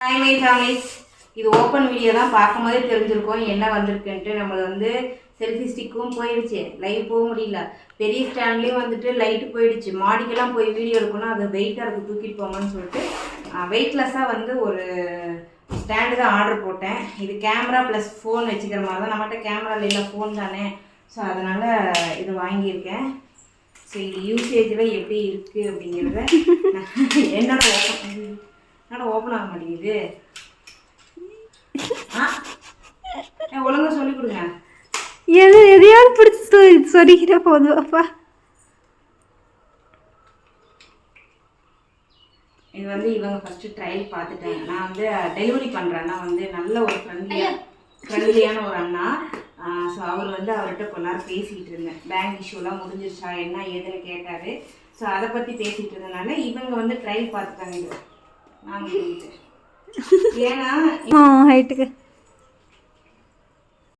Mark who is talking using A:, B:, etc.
A: Hi my families, இது open video தான். பார்க்கும்போதே தெரிஞ்சிருக்கோம் என்ன வந்திருக்குன்ட்டு. நம்மளது வந்து செல்ஃபி ஸ்டிக்கும் போயிடுச்சு, லைவ் போக முடியல. பெரிய ஸ்டாண்ட்லேயும் வந்துட்டு லைட்டு போயிடுச்சு. மாடிக்கெல்லாம் போய் வீடியோ எடுக்கணும், அது வெயிட்டாக இருக்குது, தூக்கிட்டு போங்கன்னு சொல்லிட்டு வெயிட்லெஸ்ஸாக வந்து ஒரு ஸ்டாண்டு தான் ஆர்டர் போட்டேன். இது கேமரா ப்ளஸ் ஃபோன் வச்சுக்கிற மாதிரி தான். நம்மகிட்ட கேமரா இல்லை, ஃபோன் தானே. ஸோ அதனால் இது வாங்கியிருக்கேன். ஸோ இது யூசேஜில் எப்படி இருக்குது அப்படிங்கிறத என்னோட ஓப்பன் ஆக மாட்டேங்குது. ஒழுங்கா சொல்லி கொடுங்க.
B: எதையாவது பிடிச்சி சொல்லிக்கிற போதும் அப்பா.
A: இது வந்து இவங்க ஃபஸ்ட்டு ட்ரையல் பார்த்துட்டாங்க. நான் வந்து டெலிவரி பண்ணுறேன்னா வந்து நல்ல ஒரு ஃப்ரெண்ட்லியான ஒரு அண்ணா. ஸோ அவர் வந்து அவர்கிட்ட கொஞ்ச நேரம் பேசிகிட்டு இருந்தேன். பேங்க் இஷ்யூலாம் முடிஞ்சிருச்சா என்ன ஏதுன்னு கேட்டார். ஸோ அதை பற்றி பேசிகிட்டு இருந்ததுனால இவங்க வந்து ட்ரையல் பார்த்துட்டாங்க. இது நாங்கள் ஏன்னா
B: ஹைட்டுக்கு